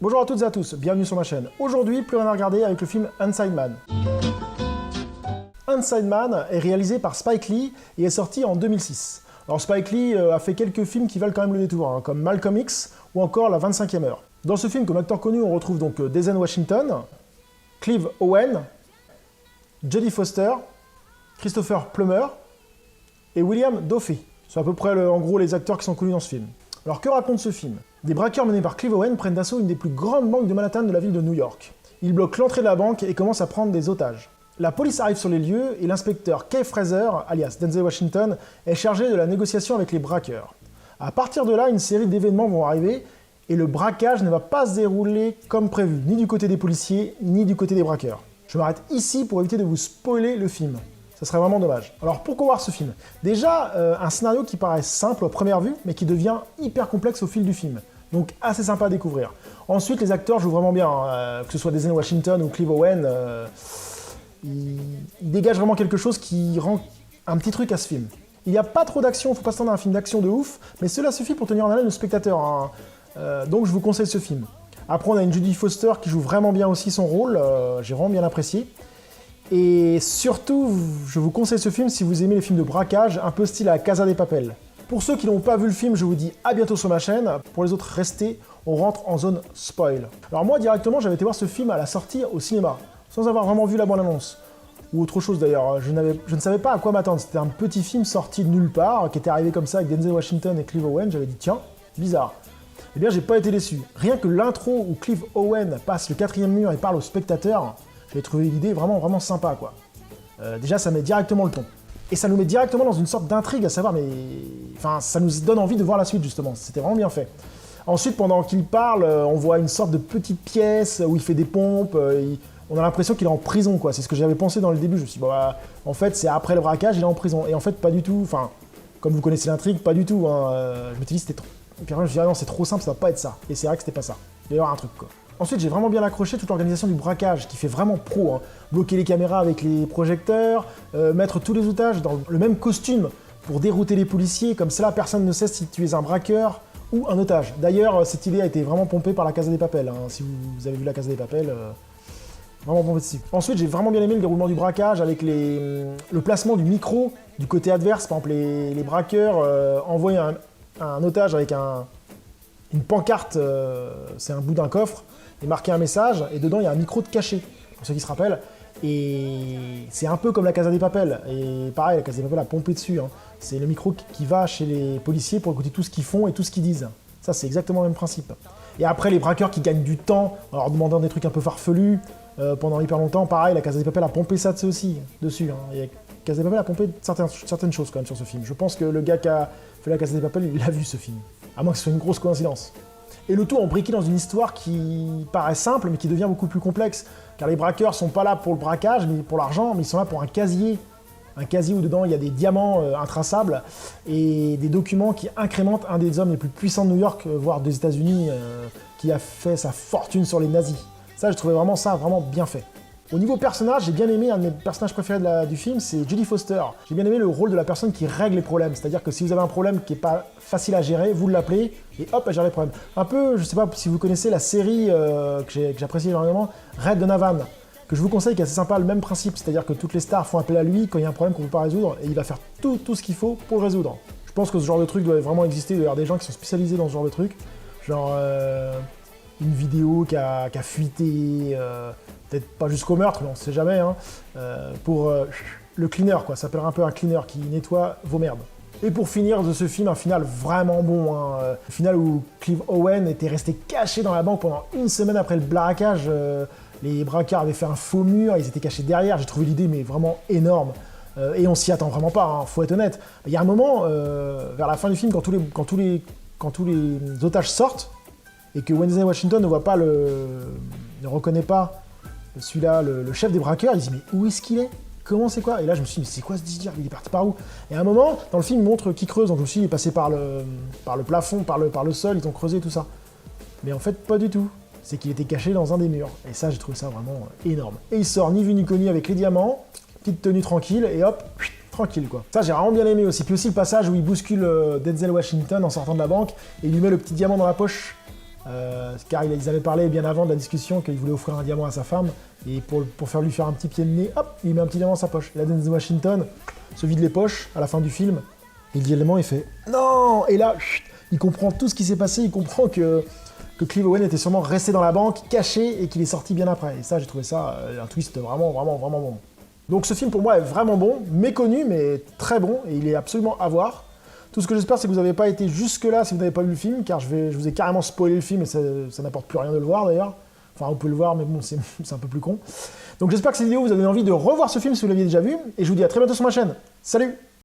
Bonjour à toutes et à tous, bienvenue sur ma chaîne. Aujourd'hui, plus rien à regarder avec le film Inside Man. Inside Man est réalisé par Spike Lee et est sorti en 2006. Alors Spike Lee a fait quelques films qui valent quand même le détour, comme Malcolm X ou encore La 25e heure. Dans ce film, comme acteur connu, on retrouve donc Denzel Washington, Clive Owen, Jodie Foster, Christopher Plummer et William Dafoe. C'est à peu près en gros les acteurs qui sont connus dans ce film. Alors que raconte ce film? Des braqueurs menés par Clive Owen prennent d'assaut une des plus grandes banques de Manhattan de la ville de New York. Ils bloquent l'entrée de la banque et commencent à prendre des otages. La police arrive sur les lieux et l'inspecteur Kay Fraser, alias Denzel Washington, est chargé de la négociation avec les braqueurs. À partir de là, une série d'événements vont arriver et le braquage ne va pas se dérouler comme prévu, ni du côté des policiers, ni du côté des braqueurs. Je m'arrête ici pour éviter de vous spoiler le film. Ça serait vraiment dommage. Alors pourquoi voir ce film? Déjà, un scénario qui paraît simple à première vue, mais qui devient hyper complexe au fil du film. Donc assez sympa à découvrir. Ensuite, les acteurs jouent vraiment bien, que ce soit Denzel Washington ou Clive Owen, ils dégagent vraiment quelque chose qui rend un petit truc à ce film. Il n'y a pas trop d'action, il ne faut pas s'attendre à un film d'action de ouf, mais cela suffit pour tenir en haleine le spectateur. Hein. Donc je vous conseille ce film. Après, on a une Jodie Foster qui joue vraiment bien aussi son rôle, j'ai vraiment bien apprécié. Et surtout, je vous conseille ce film si vous aimez les films de braquage, un peu style à Casa de Papel. Pour ceux qui n'ont pas vu le film, je vous dis à bientôt sur ma chaîne. Pour les autres, restez, on rentre en zone spoil. Alors moi, directement, j'avais été voir ce film à la sortie au cinéma, sans avoir vraiment vu la bande-annonce. Ou autre chose d'ailleurs, je ne savais pas à quoi m'attendre. C'était un petit film sorti de nulle part, qui était arrivé comme ça avec Denzel Washington et Clive Owen. J'avais dit, tiens, bizarre. Eh bien, j'ai pas été déçu. Rien que l'intro où Clive Owen passe le 4e mur et parle au spectateur, j'ai trouvé l'idée vraiment sympa, quoi. Déjà, ça met directement le ton. Et ça nous met directement dans une sorte d'intrigue, à savoir, mais... Enfin, ça nous donne envie de voir la suite, justement. C'était vraiment bien fait. Ensuite, pendant qu'il parle, on voit une sorte de petite pièce où il fait des pompes. On a l'impression qu'il est en prison, quoi. C'est ce que j'avais pensé dans le début. Je me suis dit, bah, en fait, c'est après le braquage, il est en prison. Et en fait, pas du tout. Enfin, comme vous connaissez l'intrigue, pas du tout. Hein. Je me suis dit, c'était trop... Et puis après, je me suis dit, ah non, c'est trop simple, ça va pas être ça. Et c'est vrai que c'était pas ça. Il va y avoir un truc, quoi. Ensuite, j'ai vraiment bien accroché toute l'organisation du braquage, qui fait vraiment pro. Hein. Bloquer les caméras avec les projecteurs, mettre tous les otages dans le même costume pour dérouter les policiers, comme cela, personne ne sait si tu es un braqueur ou un otage. D'ailleurs, cette idée a été vraiment pompée par la Casa de Papel. Hein. Si vous avez vu la Casa de Papel, vraiment pompée dessus. Ensuite, j'ai vraiment bien aimé le déroulement du braquage avec le placement du micro du côté adverse. Par exemple, les braqueurs envoient un otage avec une pancarte, c'est un bout d'un coffre, et marqué un message, et dedans il y a un micro de cachet, pour ceux qui se rappellent, et c'est un peu comme la Casa de Papel, et pareil, la Casa de Papel a pompé dessus, hein. C'est le micro qui va chez les policiers pour écouter tout ce qu'ils font et tout ce qu'ils disent. Ça, c'est exactement le même principe. Et après, les braqueurs qui gagnent du temps, en leur demandant des trucs un peu farfelus, pendant hyper longtemps, pareil, la Casa de Papel a pompé ça aussi, dessus. Hein. Et la Casa de Papel a pompé certaines choses quand même sur ce film. Je pense que le gars qui a fait la Casa de Papel, il a vu ce film. À moins que ce soit une grosse coïncidence. Et le tout embriqué dans une histoire qui paraît simple, mais qui devient beaucoup plus complexe. Car les braqueurs sont pas là pour le braquage, mais pour l'argent, mais ils sont là pour un casier. Un casier où dedans il y a des diamants intraçables et des documents qui incrémentent un des hommes les plus puissants de New York, voire des États-Unis, qui a fait sa fortune sur les nazis. Ça, je trouvais vraiment ça vraiment bien fait. Au niveau personnage, j'ai bien aimé, un de mes personnages préférés du film, c'est Jodie Foster. J'ai bien aimé le rôle de la personne qui règle les problèmes, c'est-à-dire que si vous avez un problème qui n'est pas facile à gérer, vous l'appelez et hop, elle gère les problèmes. Un peu, je sais pas si vous connaissez la série que j'apprécie énormément, Red Donovan, que je vous conseille, qui est assez sympa, le même principe, c'est-à-dire que toutes les stars font appel à lui quand il y a un problème qu'on ne peut pas résoudre et il va faire tout ce qu'il faut pour le résoudre. Je pense que ce genre de truc doit vraiment exister, il doit y avoir des gens qui sont spécialisés dans ce genre de truc, genre une vidéo qui a fuité, peut-être pas jusqu'au meurtre, mais on ne sait jamais, hein, pour le cleaner, quoi. Ça s'appellera un peu un cleaner qui nettoie vos merdes. Et pour finir de ce film, un final vraiment bon, hein, le final où Clive Owen était resté caché dans la banque pendant une semaine après le braquage, les braqueurs avaient fait un faux mur, ils étaient cachés derrière, j'ai trouvé l'idée mais vraiment énorme. Et on s'y attend vraiment pas, hein, faut être honnête. Il y a un moment, vers la fin du film, quand tous les otages sortent, et que Denzel Washington ne reconnaît pas celui-là, le chef des braqueurs, il se dit mais où est-ce qu'il est? Comment c'est quoi? Et là je me suis dit mais c'est quoi ce délire? Il est parti par où? Et à un moment, dans le film, il montre qu'il creuse, donc je me suis dit il est passé par le plafond, par le sol, ils ont creusé tout ça. Mais en fait pas du tout. C'est qu'il était caché dans un des murs. Et ça j'ai trouvé ça vraiment énorme. Et il sort ni vu ni connu avec les diamants, petite tenue tranquille, et hop, tranquille quoi. Ça j'ai vraiment bien aimé aussi. Puis aussi le passage où il bouscule Denzel Washington en sortant de la banque, et il lui met le petit diamant dans la poche. car ils avaient parlé bien avant de la discussion qu'il voulait offrir un diamant à sa femme, et pour lui faire un petit pied de nez, hop, il met un petit diamant dans sa poche. Et là, Denzel Washington se vide les poches à la fin du film, et il dit l'élément, il fait « Non !» Et là, chut, il comprend tout ce qui s'est passé, il comprend que Clive Owen était sûrement resté dans la banque, caché, et qu'il est sorti bien après. Et ça, j'ai trouvé ça un twist vraiment bon. Donc ce film, pour moi, est vraiment bon, méconnu, mais très bon, et il est absolument à voir. Tout ce que j'espère, c'est que vous n'avez pas été jusque-là si vous n'avez pas vu le film, car je vous ai carrément spoilé le film, et ça n'apporte plus rien de le voir, d'ailleurs. Enfin, on peut le voir, mais bon, c'est un peu plus con. Donc j'espère que cette vidéo vous a donné envie de revoir ce film si vous l'aviez déjà vu, et je vous dis à très bientôt sur ma chaîne. Salut!